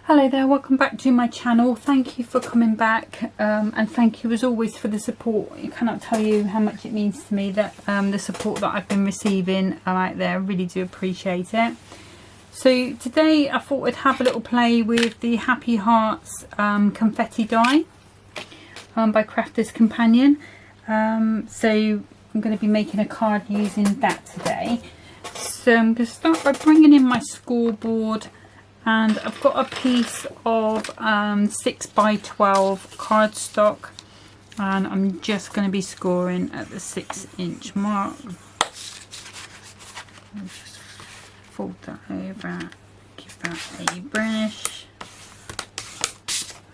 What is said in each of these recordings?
Hello there, welcome back to my channel. Thank you for coming back, and thank you as always for the support. I cannot tell you how much it means to me that the support that I've been receiving out there. I really do appreciate it. So today I thought I'd have a little play with the Happy Hearts confetti die by Crafter's Companion. So I'm going to be making a card using that today. So I'm going to start by bringing in my scoreboard. And I've got a piece of 6x12 cardstock, and I'm just going to be scoring at the 6-inch mark. I'll just fold that over, give that a brush.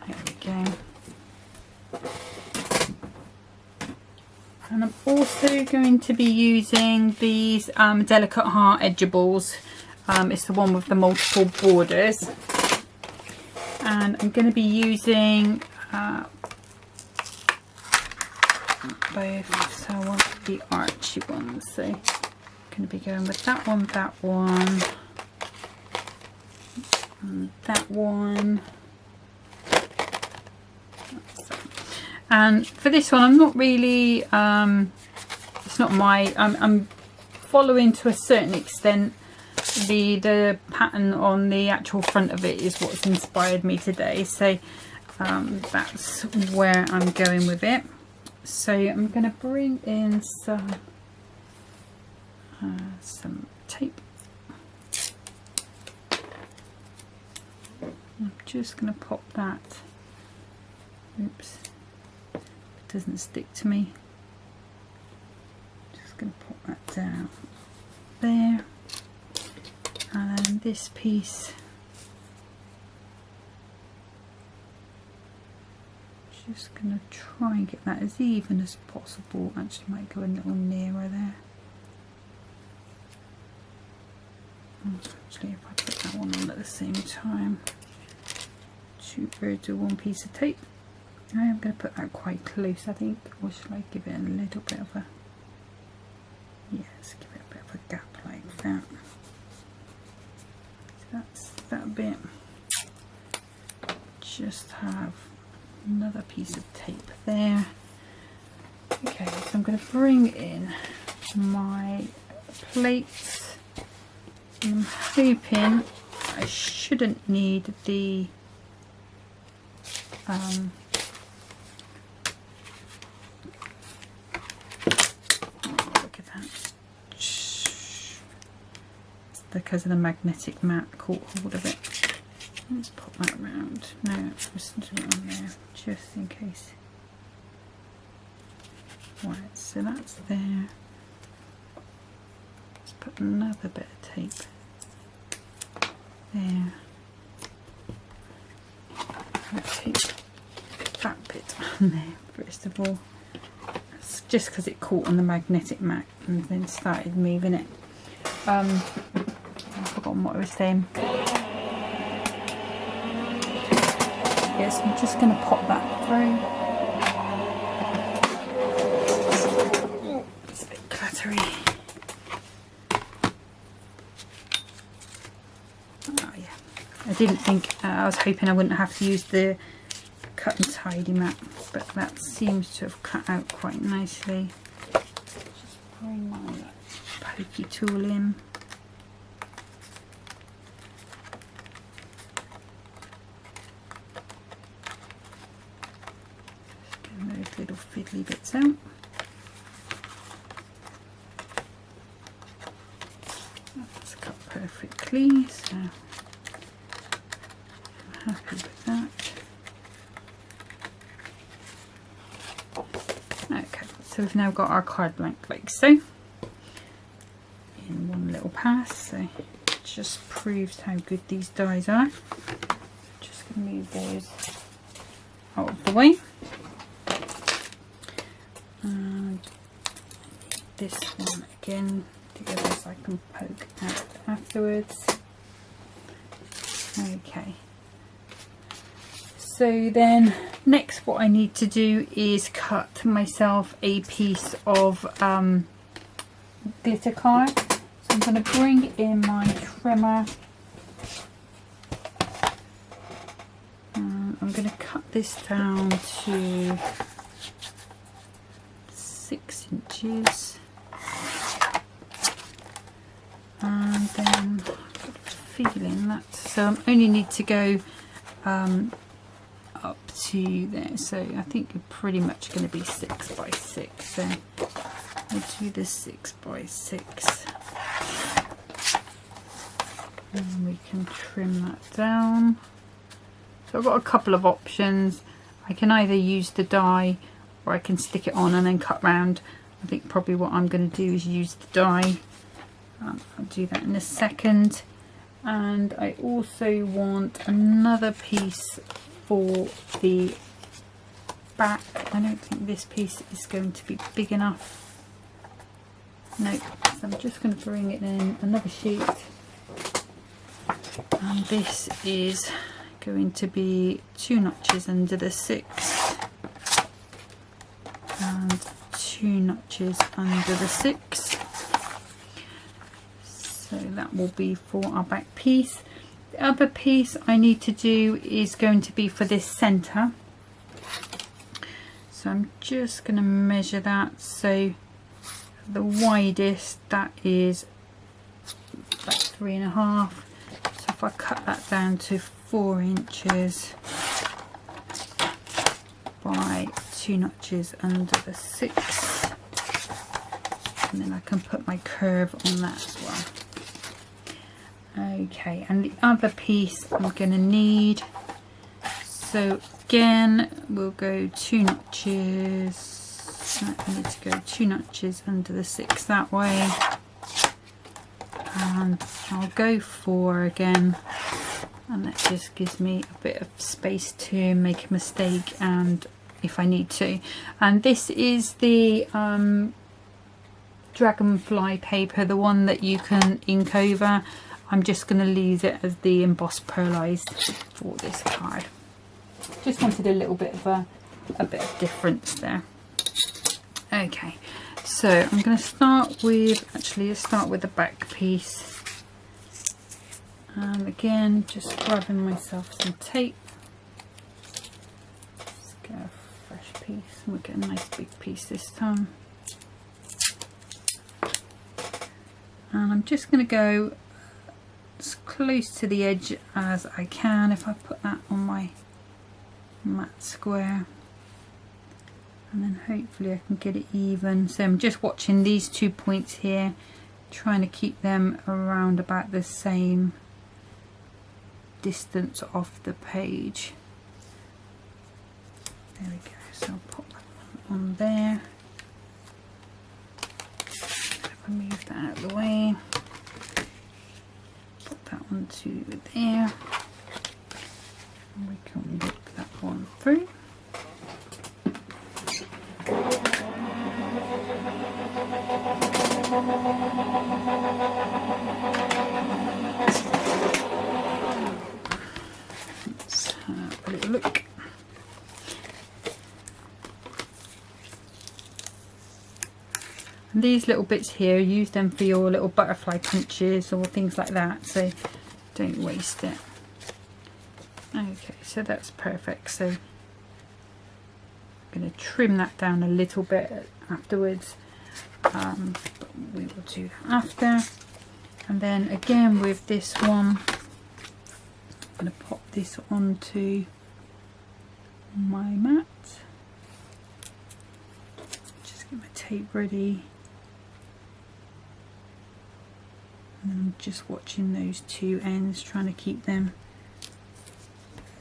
There we go. And I'm also going to be using these Delicate Heart Edgeables. It's the one with the multiple borders, and I'm going to be using both, so I want the archy ones, so I'm going to be going with that one, and that one. And for this one I'm not really, it's not my, I'm following to a certain extent. The pattern on the actual front of it is what's inspired me today, so that's where I'm going with it. So I'm going to bring in some tape. I'm just going to pop that, oops, it doesn't stick to me, just going to pop that down there. And then this piece, just going to try and get that as even as possible. Actually might go a little nearer there. Actually, if I put that one on at the same time, 2 birds with 1 piece of tape. I am going to put that quite close, I think, or should I give it a little bit of a, yes, give it a bit of a gap like that. That's that bit. Just have another piece of tape there. Okay, so I'm going to bring in my plates. I'm hoping I shouldn't need the look at that, because of the magnetic mat caught hold of it. Let's pop that around. No, just do it on there, just in case. Right, so that's there. Let's put another bit of tape there. Let's take that bit on there first of all. It's just because it caught on the magnetic mat and then started moving it. I've forgotten what I was saying. Yes, I'm just going to pop that through. Oh, it's a bit clattery. Oh yeah, I didn't think, I was hoping I wouldn't have to use the cut and tidy mat, but that seems to have cut out quite nicely. Just bring my pokey tool in. Those little fiddly bits out. That's cut perfectly, so I'm happy with that. Okay, so we've now got our card blank like so, in one little pass, so it just proves how good these dies are. Just going to move those out of the way. And this one again together so I can poke out afterwards. Okay, so then next what I need to do is cut myself a piece of glitter card. So I'm going to bring in my trimmer I'm going to cut this down to 6 inches, and then I've got a feeling that, so I only need to go up to there, so I think you're pretty much going to be 6 by 6, so I'll do the 6 by 6, and we can trim that down. So I've got a couple of options. I can either use the die, or I can stick it on and then cut round. I think probably what I'm going to do is use the die. I'll do that in a second. And I also want another piece for the back. I don't think this piece is going to be big enough. No, so I'm just going to bring it in another sheet. And this is going to be 2 notches under the 6 and 2 notches under the 6. So that will be for our back piece. The other piece I need to do is going to be for this centre. So I'm just going to measure that. So the widest, that is about 3.5. So if I cut that down to 4 inches by 2 notches under the 6, and then I can put my curve on that as well. Okay, and the other piece I'm going to need, so again we'll go 2 notches, I need to go 2 notches under the 6 that way, and I'll go 4 again, and that just gives me a bit of space to make a mistake and if I need to. And this is the dragonfly paper, the one that you can ink over. I'm just going to leave it as the embossed pearlized for this card. Just wanted a little bit of a bit of difference there. Okay, so I'm going to start with, actually let's start with the back piece. And again, just grabbing myself some tape. Let's get a fresh piece, and we'll get a nice big piece this time. And I'm just going to go as close to the edge as I can. If I put that on my matte square, and then hopefully I can get it even. So I'm just watching these 2 points here, trying to keep them around about the same distance off the page. There we go, so I'll put that one on there. If I move that out of the way, put that one to there, and we can work that one through. Let's have a little look. And these little bits here, use them for your little butterfly punches or things like that, so don't waste it. Okay, so that's perfect. So I'm going to trim that down a little bit afterwards, but we will do that after. And then again with this one, I'm going to pop this onto my mat. Just get my tape ready. And I'm just watching those 2 ends, trying to keep them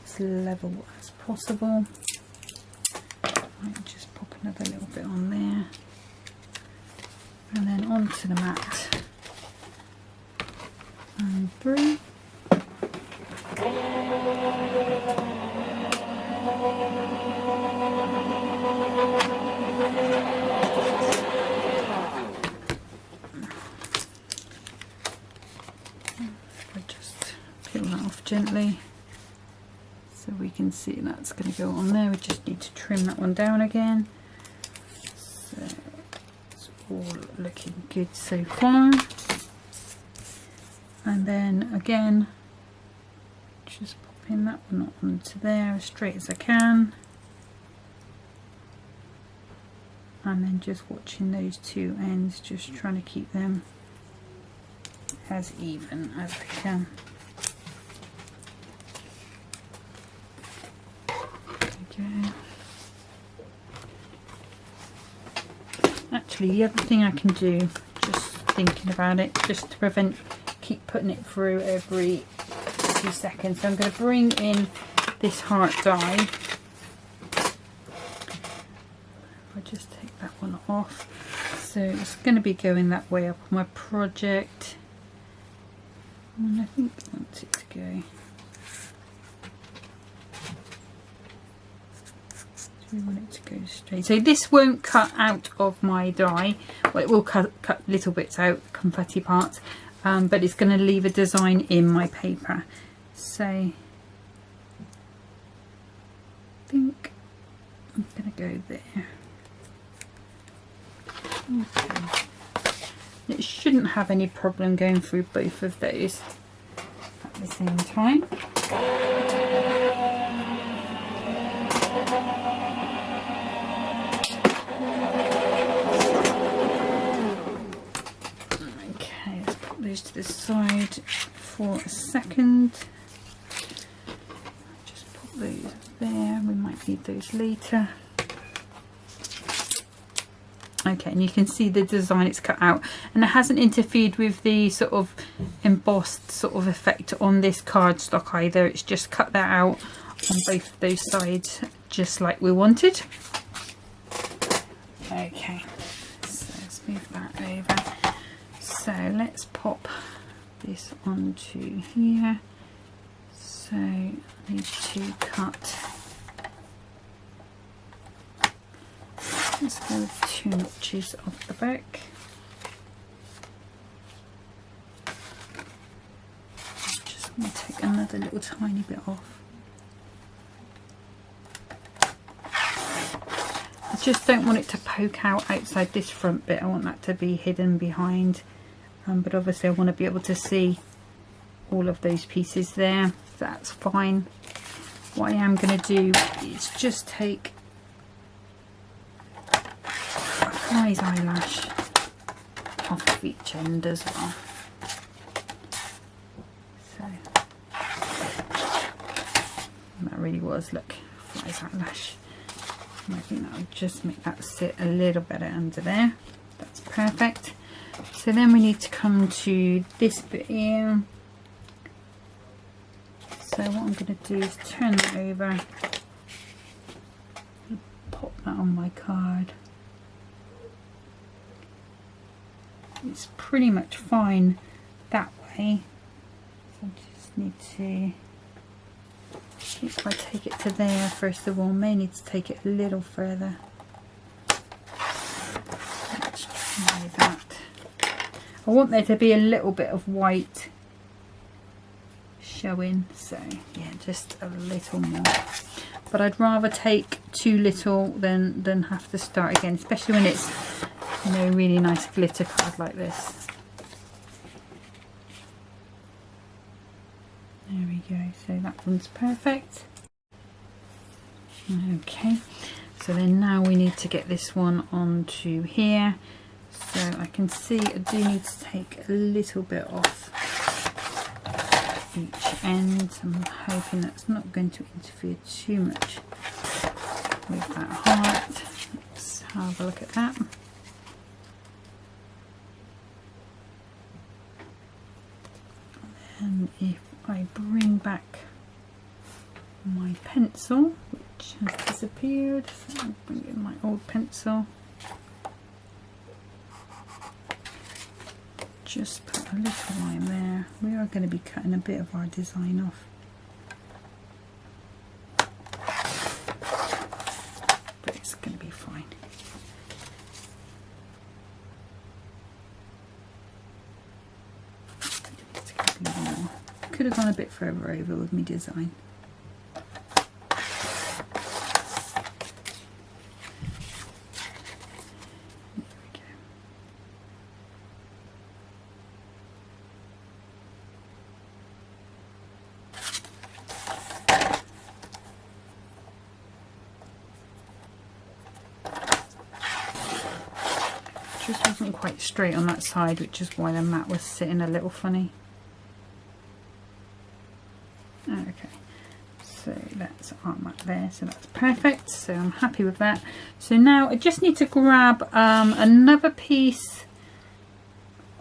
as level as possible. I'll just pop another little bit on there, and then onto the mat and through. I just peel that off gently so we can see that's going to go on there. We just need to trim that one down again. So it's all looking good so far. And then again, just pop pin that one onto there as straight as I can, and then just watching those two ends, just trying to keep them as even as I can. Okay. Actually, the other thing I can do, just thinking about it, just to prevent keep putting it through every 2 seconds, so I'm going to bring in this heart die. I'll just take that one off. So it's going to be going that way up on my project, and I think I want it to go. We want it to go straight. So this won't cut out of my die. Well, it will cut little bits out, confetti parts, but it's going to leave a design in my paper. So I think I'm going to go there. Okay. It shouldn't have any problem going through both of those at the same time. Those to the side for a second. Just put those there, we might need those later. Okay, and you can see the design it's cut out, and it hasn't interfered with the sort of embossed sort of effect on this cardstock either. It's just cut that out on both of those sides just like we wanted. Okay, so let's move that over. So let's pop this onto here. So I need to cut, let's go with 2 notches off the back. Just going to take another little tiny bit off. I just don't want it to poke out outside this front bit. I want that to be hidden behind. But obviously I want to be able to see all of those pieces there. That's fine. What I am going to do is just take a guy's eyelash off of each end as well. So that really was, look, guy's eyelash. And I think that will just make that sit a little better under there. That's perfect. So then we need to come to this bit here. So what I'm going to do is turn that over, pop that on my card. It's pretty much fine that way. So I just need to, if I take it to there first of all, may need to take it a little further. Let's try that. I want there to be a little bit of white showing, so yeah, just a little more. But I'd rather take too little than have to start again, especially when it's, you know, a really nice glitter card like this. There we go, so that one's perfect. Okay, so then now we need to get this one onto here. So I can see I do need to take a little bit off each end. I'm hoping that's not going to interfere too much with that heart. Let's have a look at that. And if I bring back my pencil, which has disappeared, so I'll bring in my old pencil. Just put a little line there. We are going to be cutting a bit of our design off. But it's going to be fine. Could have gone a bit further over with my design. just wasn't quite straight on that side, which is why the mat was sitting a little funny. Okay, so that's our mat there, so that's perfect, so I'm happy with that. So now I just need to grab another piece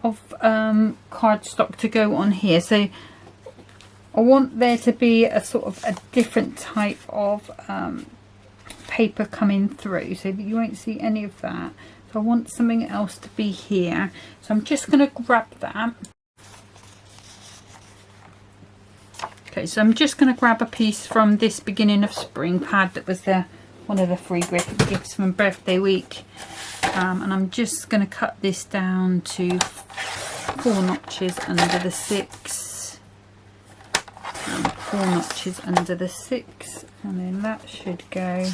of cardstock to go on here. So I want there to be a sort of a different type of paper coming through, so that you won't see any of that. So I want something else to be here, so I'm just going to grab that. Okay, so I'm just going to grab a piece from this beginning of spring pad that was one of the free gifts from birthday week, and I'm just going to cut this down to 4 notches under the 6, and 4 notches under the 6, and then that should go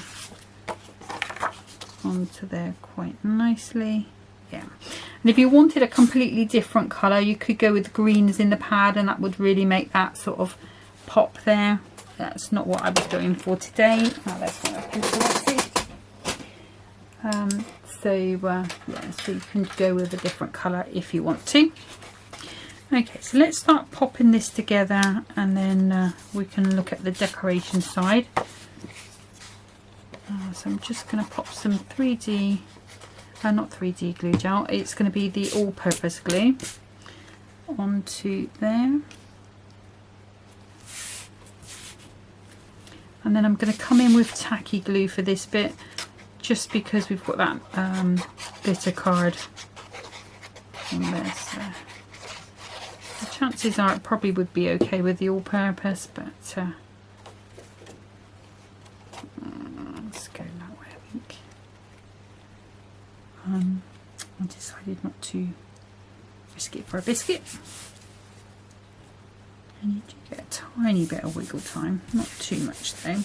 onto there quite nicely. Yeah, and if you wanted a completely different colour, you could go with greens in the pad, and that would really make that sort of pop there. That's not what I was going for today. Now let's go up into that. Yeah, so you can go with a different colour if you want to. Okay, so let's start popping this together, and then we can look at the decoration side. So I'm just going to pop some 3D, not 3D glue gel, it's going to be the all-purpose glue onto there. And then I'm going to come in with tacky glue for this bit, just because we've got that glitter card on there. So the chances are it probably would be okay with the all-purpose, but let's go that way, I think. I decided not to risk it for a biscuit. And you do get a tiny bit of wiggle time, not too much though.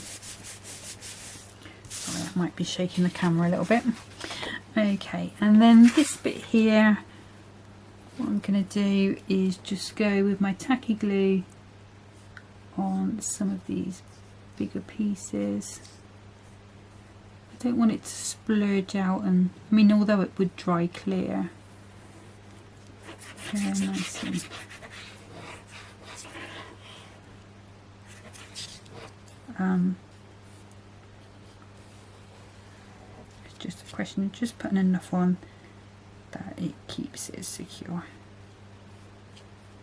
Sorry, I might be shaking the camera a little bit. Okay, and then this bit here, what I'm going to do is just go with my tacky glue on some of these bigger pieces. I don't want it to splurge out, and I mean, although it would dry clear very nicely. It's just a question of just putting enough on that it keeps it secure.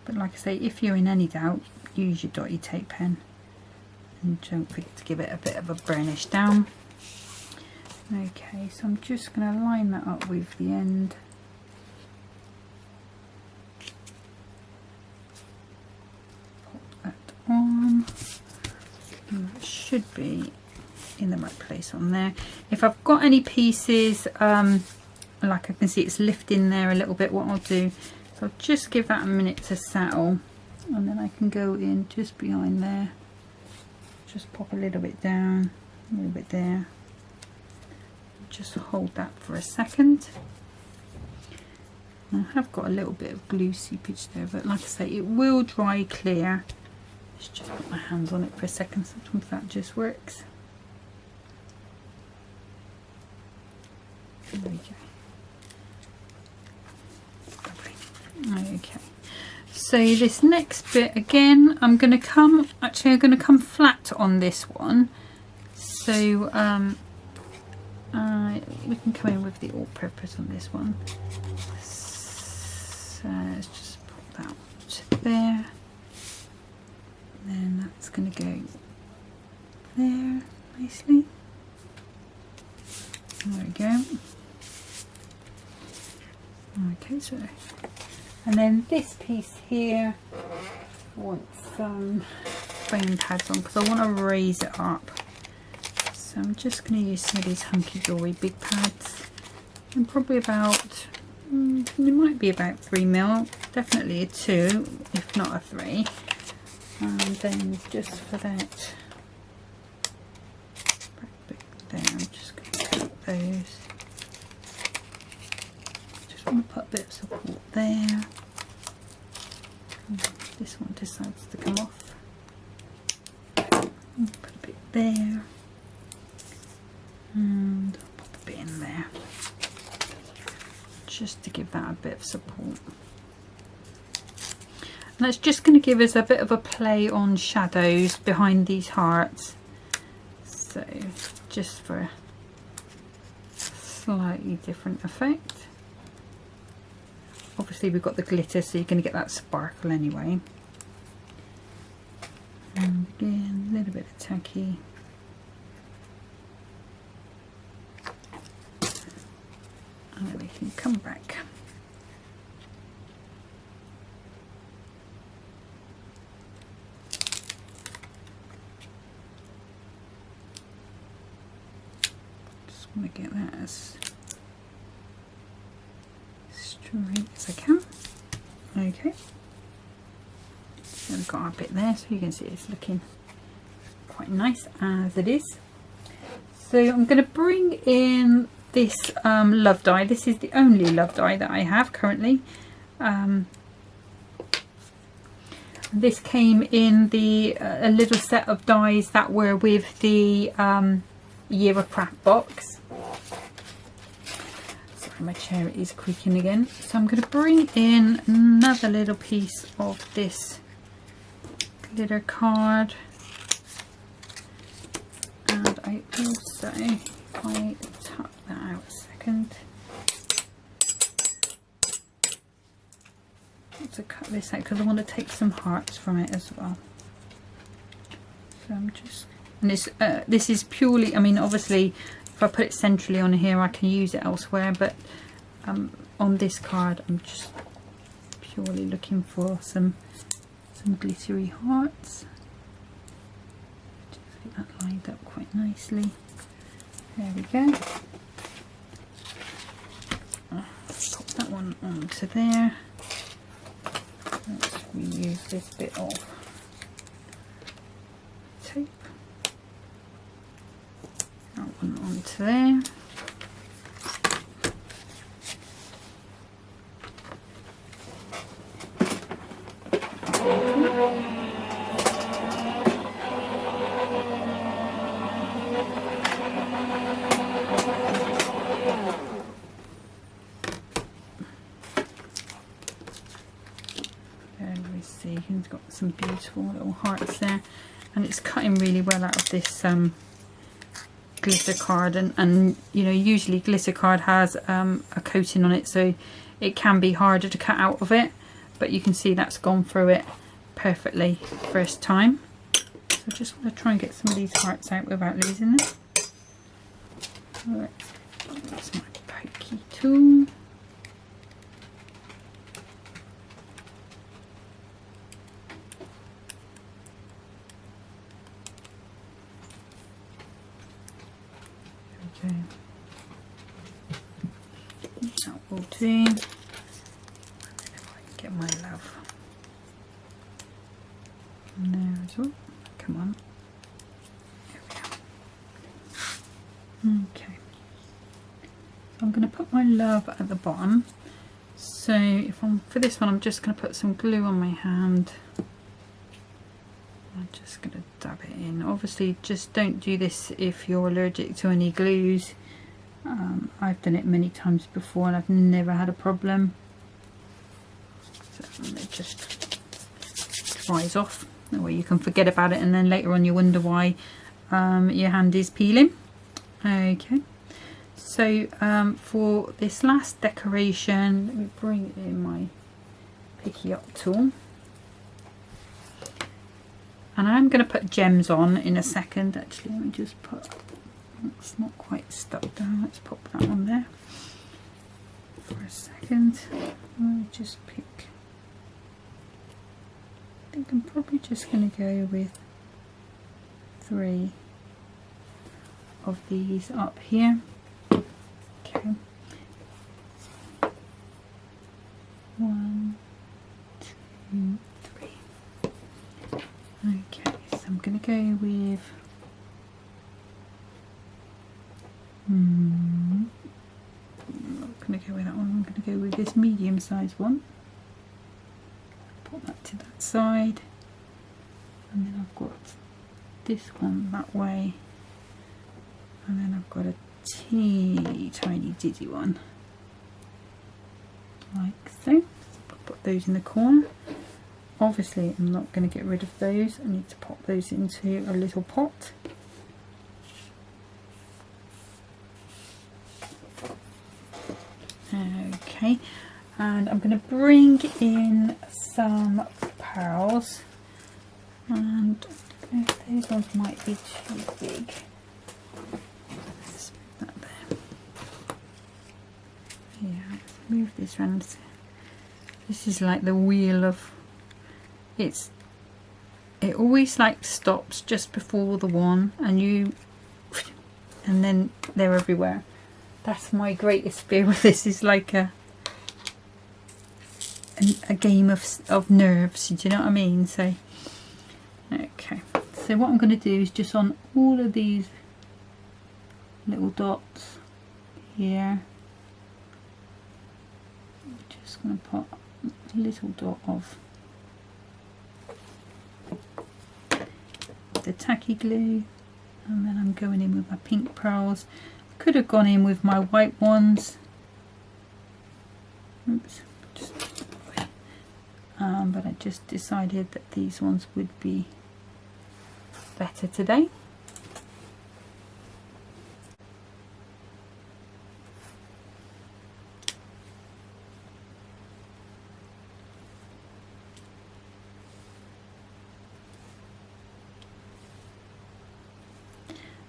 But like I say, if you're in any doubt, use your dotty tape pen, and don't forget to give it a bit of a burnish down. Okay, so I'm just going to line that up with the end. Pop that on. And that should be in the right place on there. If I've got any pieces, like I can see it's lifting there a little bit, what I'll do, so I'll just give that a minute to settle, and then I can go in just behind there, just pop a little bit down, a little bit there, just hold that for a second. I have got a little bit of glue seepage there, but like I say, it will dry clear. Let's just put my hands on it for a second, sometimes that just works. There we go. Lovely. Okay, so this next bit again, I'm going to come flat on this one, so we can come in with the all-purpose on this one. So let's just put that to there. Then that's going to go there nicely. There we go. Okay, so, and then this piece here, I want some foam pads on because I want to raise it up. So I'm just going to use some of these Hunky Dory big pads, and probably about, it might be about 3mm, definitely a 2, if not a 3. And then just for that bit there, I'm just going to put those. Just want to put a bit of support there. This one decides to come off. Put a bit there, and I'll pop a bit in there. just to give that a bit of support. And that's just going to give us a bit of a play on shadows behind these hearts. So just for a slightly different effect. Obviously we've got the glitter, so you're going to get that sparkle anyway. And again, a little bit of tacky. And then we can come back. Just want to get that as straight as I can. Okay. So we've got our bit there, so you can see it's looking quite nice as it is. So I'm going to bring in this love dye. This is the only love dye that I have currently. This came in the a little set of dyes that were with the Year of Craft box. Sorry, my chair is creaking again. So I'm going to bring in another little piece of this glitter card, and I also, if I tap that out a second, to cut this out because I want to take some hearts from it as well. So I'm just, and this is purely, I mean obviously if I put it centrally on here I can use it elsewhere, but on this card I'm just purely looking for some glittery hearts. Just get that lined up quite nicely. There we go. Pop that one onto there. Let's reuse this bit of tape. That one onto there. He's got some beautiful little hearts there, and it's cutting really well out of this glitter card, and you know usually glitter card has a coating on it, so it can be harder to cut out of it, but you can see that's gone through it perfectly first time. So I just want to try and get some of these hearts out without losing them. That's my pokey tool. Okay, that will do. And then if I can get my love in there as well. Come on. There we go. Okay. So I'm going to put my love at the bottom. So if I'm for this one, I'm just going to put some glue on my hand. I'm just going to dab it in. Obviously just don't do this if you're allergic to any glues. I've done it many times before and I've never had a problem. So it just dries off. That way you can forget about it and then later on you wonder why your hand is peeling. Okay, so for this last decoration, let me bring in my picky up tool. And I'm going to put gems on in a second. Actually, let me just put, it's not quite stuck down. Let's pop that on there for a second. I'll just pick, I think I'm probably just going to go with 3 of these up here. Okay. 1, 2, 3. Okay, so I'm going to go with I'm not going to go with that one, I'm going to go with this medium sized one. Put that to that side, and then I've got this one that way, and then I've got a teeny tiny dizzy one like so. Put those in the corner. Obviously I'm not going to get rid of those, I need to pop those into a little pot. Okay, and I'm going to bring in some pearls, and those ones might be too big. Let's move that there. Yeah, let's move this around. This is like the wheel of it always like stops just before the one, and then they're everywhere. That's my greatest fear with this, is like a game of nerves, do you know what I mean? So okay, so what I'm going to do is just on all of these little dots here, I'm just going to put a little dot of the tacky glue, and then I'm going in with my pink pearls. Could have gone in with my white ones. Oops, but I just decided that these ones would be better today.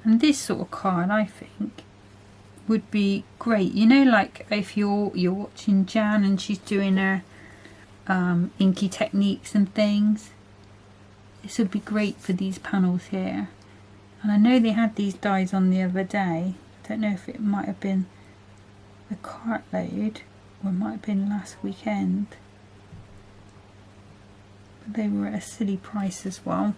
And this sort of card, I think, would be great. You know, like if you're watching Jan and she's doing her inky techniques and things, this would be great for these panels here. And I know they had these dies on the other day. I don't know if it might have been the cartload or it might have been last weekend, but they were at a silly price as well.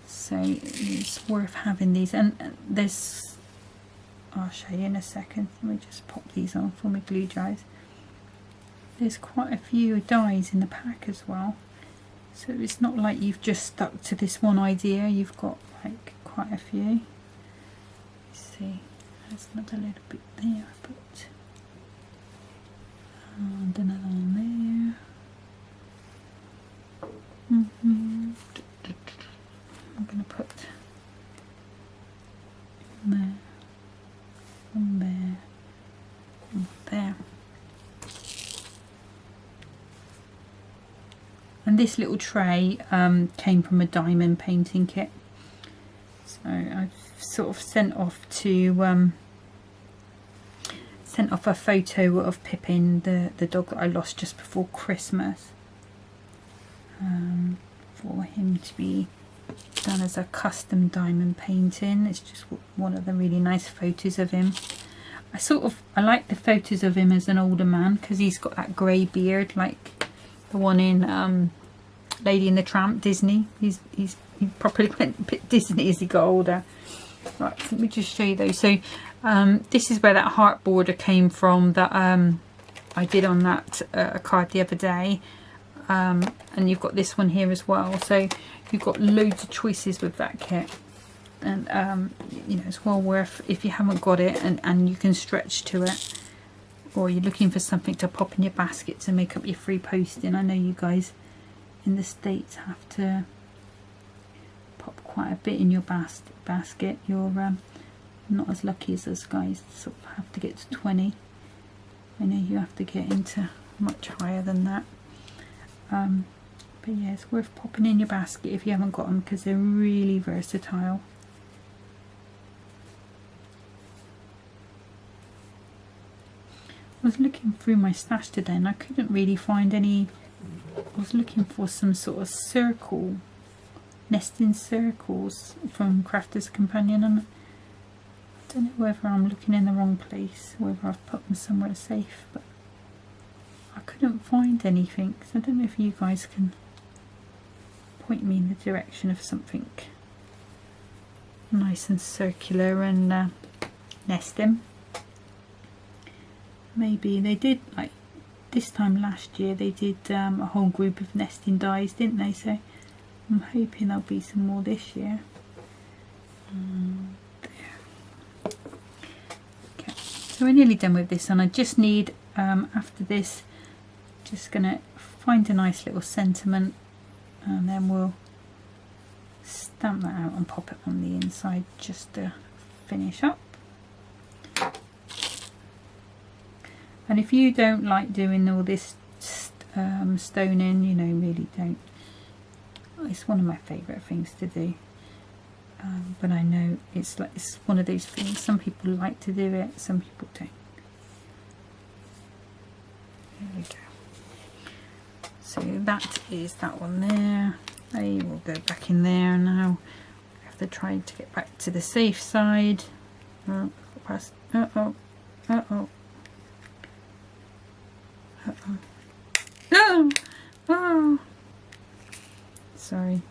So it's worth having these, and there's, I'll show you in a second. Let me just pop these on before my glue dries. There's quite a few dies in the pack as well, so it's not like you've just stuck to this one idea, you've got like quite a few. Let's see, there's another little bit there I put, and another one there. I'm going to put there, one there, one there. And this little tray came from a diamond painting kit. So I've sort of sent off a photo of Pippin, the dog that I lost just before Christmas, for him to be done as a custom diamond painting. It's just one of the really nice photos of him. I like the photos of him as an older man, because he's got that grey beard like the one in Lady and the Tramp, Disney. He properly went a bit Disney as he got older. Right, let me just show you those. So this is where that heart border came from that I did on that card the other day. And you've got this one here as well, so you've got loads of choices with that kit, and you know, it's well worth, if you haven't got it and you can stretch to it, or you're looking for something to pop in your basket to make up your free posting. I know you guys in the States have to pop quite a bit in your basket. You're not as lucky as us guys, sort of have to get to 20. I know you have to get into much higher than that. But yeah, it's worth popping in your basket if you haven't got them, because they're really versatile. I was looking through my stash today and I couldn't really find any. I was looking for some sort of circle, nesting circles from Crafter's Companion, and I don't know whether I'm looking in the wrong place, whether I've put them somewhere safe, but I couldn't find anything. So I don't know if you guys can point me in the direction of something nice and circular and nesting. Maybe they did, like this time last year they did a whole group of nesting dies, didn't they? So I'm hoping there'll be some more this year. There. Okay, so we're nearly done with this, and I just need after this just going to find a nice little sentiment, and then we'll stamp that out and pop it on the inside just to finish up. And if you don't like doing all this stoning, you know, really don't, it's one of my favourite things to do, but I know it's one of those things, some people like to do it, some people don't. There we go. So that is that one there. I will go back in there now. I have to try to get back to the safe side. Oh, past. Uh-oh. Uh-oh. Uh-oh. Oh! Oh! Sorry.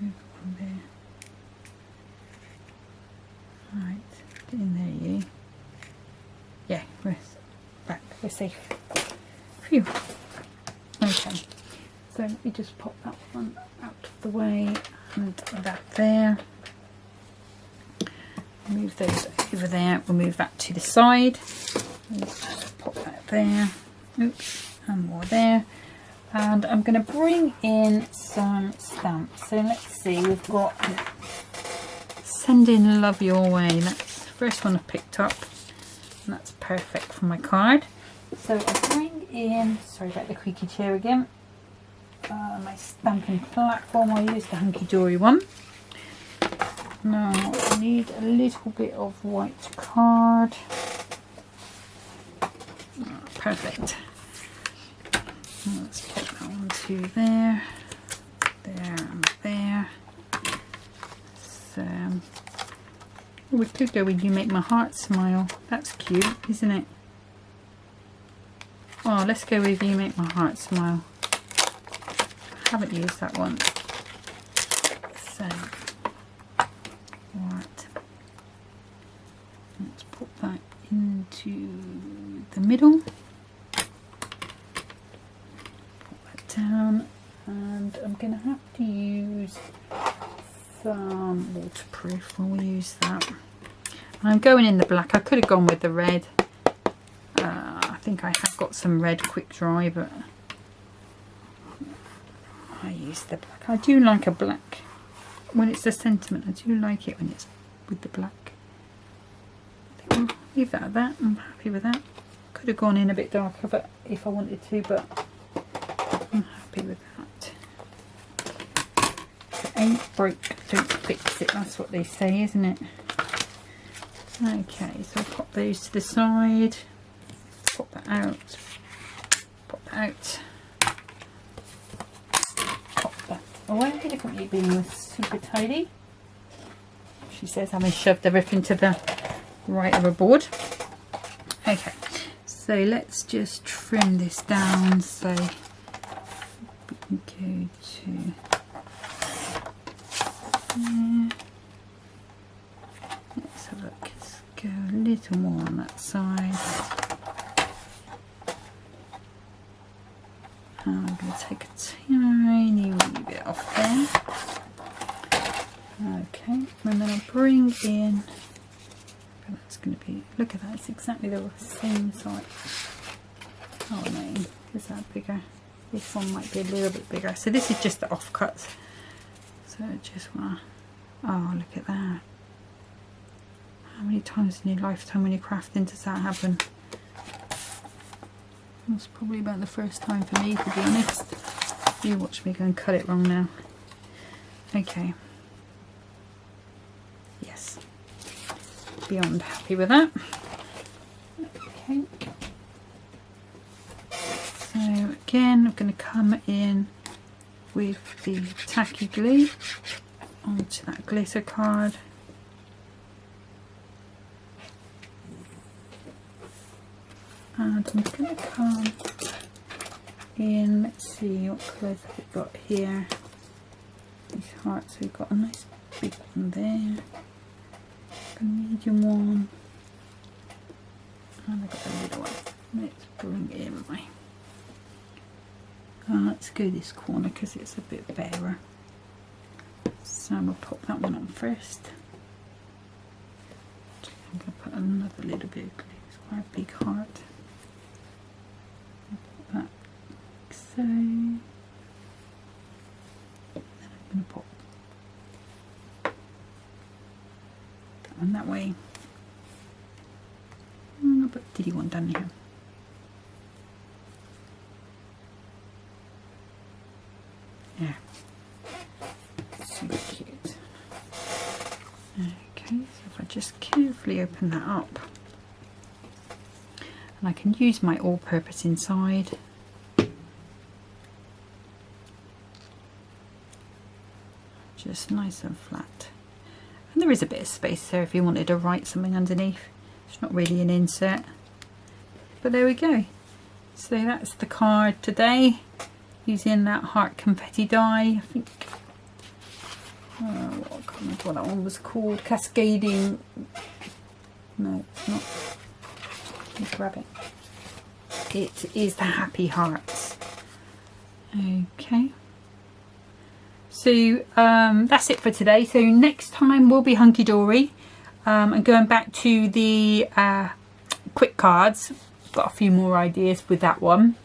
Move on there. Right. Get in there, you. Yeah, we're back. We're safe. Phew. Okay. So let me just pop that one out of the way and that there. Move those over there. We'll move that to the side. Just pop that there. Oops, and more there. And I'm going to bring in some stamps. So let's see, we've got Sending Love Your Way. That's the first one I've picked up. And that's perfect for my card. So I'll bring in, sorry about the creaky chair again. My stamping platform. I'll use the hunky dory one. Now I need a little bit of white card. Oh, perfect. Let's put that one to there, there and there. So we could go with You Make My Heart Smile. That's cute, isn't it? Oh, let's go with You Make My Heart Smile. I haven't used that one. So, right. Let's put that into the middle. Put that down. And I'm going to have to use some waterproof. We'll use that. I'm going in the black. I could have gone with the red. I think I have got some red quick dry, but I use the black. I do like a black when it's a sentiment. I do like it when it's with the black. I think we'll leave that at that. I'm happy with that. Could have gone in a bit darker, but if I wanted to, but I'm happy with that. If it ain't broke, don't fix it. That's what they say, isn't it? Okay, so I'll pop those to the side. Pop that out. Pop that out. Pop that away. Look at me being super tidy. She says having shoved everything to the right of her board. Okay, so let's just trim this down. So we can go to there. Let's have a look. Let's go a little more on that side. I'm going to take a tiny wee bit off there. Okay, and then I'll bring in, that's going to be, look at that, it's exactly the same size. Oh no, is that bigger? This one might be a little bit bigger. So this is just the offcuts. So I just want to, oh look at that. How many times in your lifetime when you're crafting does that happen? That's probably about the first time for me, to be honest. You watch me go and cut it wrong now. Okay. Yes. Beyond happy with that. Okay. So again, I'm going to come in with the tacky glue onto that glitter card. And I'm going to come in, let's see what colours have we got here. These hearts, we've got a nice big one there, a medium one, and I've got a little one. Let's bring in my, let's go this corner because it's a bit barer. So I'm going to pop that one on first. I'm going to put another little bit of glue, it's quite a big heart. So I'm going to pop that one that way. I'll put diddy one down here. Yeah, super cute. Okay, so if I just carefully open that up, and I can use my all-purpose inside. Just nice and flat. And there is a bit of space there if you wanted to write something underneath. It's not really an insert. But there we go. So that's the card today, using that heart confetti die. I think, I can't remember what that one was called. Cascading. No, it's not. Let's grab it. It is the happy hearts. Okay. So that's it for today. So next time will be hunky dory, and going back to the quick cards. Got a few more ideas with that one,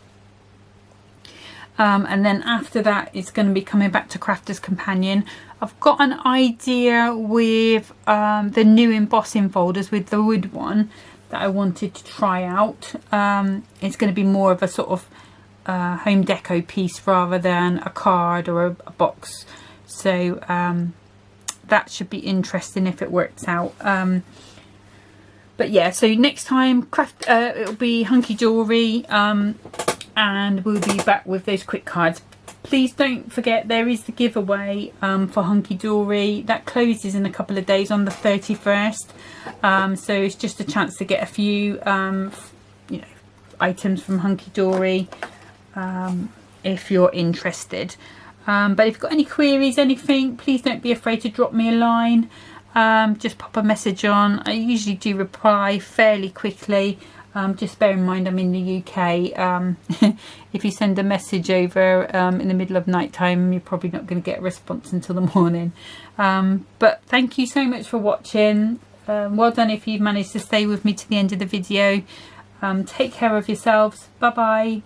and then after that it's going to be coming back to Crafter's Companion. I've got an idea with the new embossing folders with the wood one that I wanted to try out. It's going to be more of a sort of home deco piece rather than a card or a box, so that should be interesting if it works out. But yeah, so next time it'll be hunky dory, and we'll be back with those quick cards. Please don't forget there is the giveaway for hunky dory that closes in a couple of days on the 31st, so it's just a chance to get a few you know, items from hunky dory if you're interested. But if you've got any queries, anything, please don't be afraid to drop me a line. Just pop a message on. I usually do reply fairly quickly. Just bear in mind I'm in the UK. If you send a message over in the middle of night time, you're probably not going to get a response until the morning. But thank you so much for watching. Well done if you've managed to stay with me to the end of the video. Take care of yourselves. Bye bye.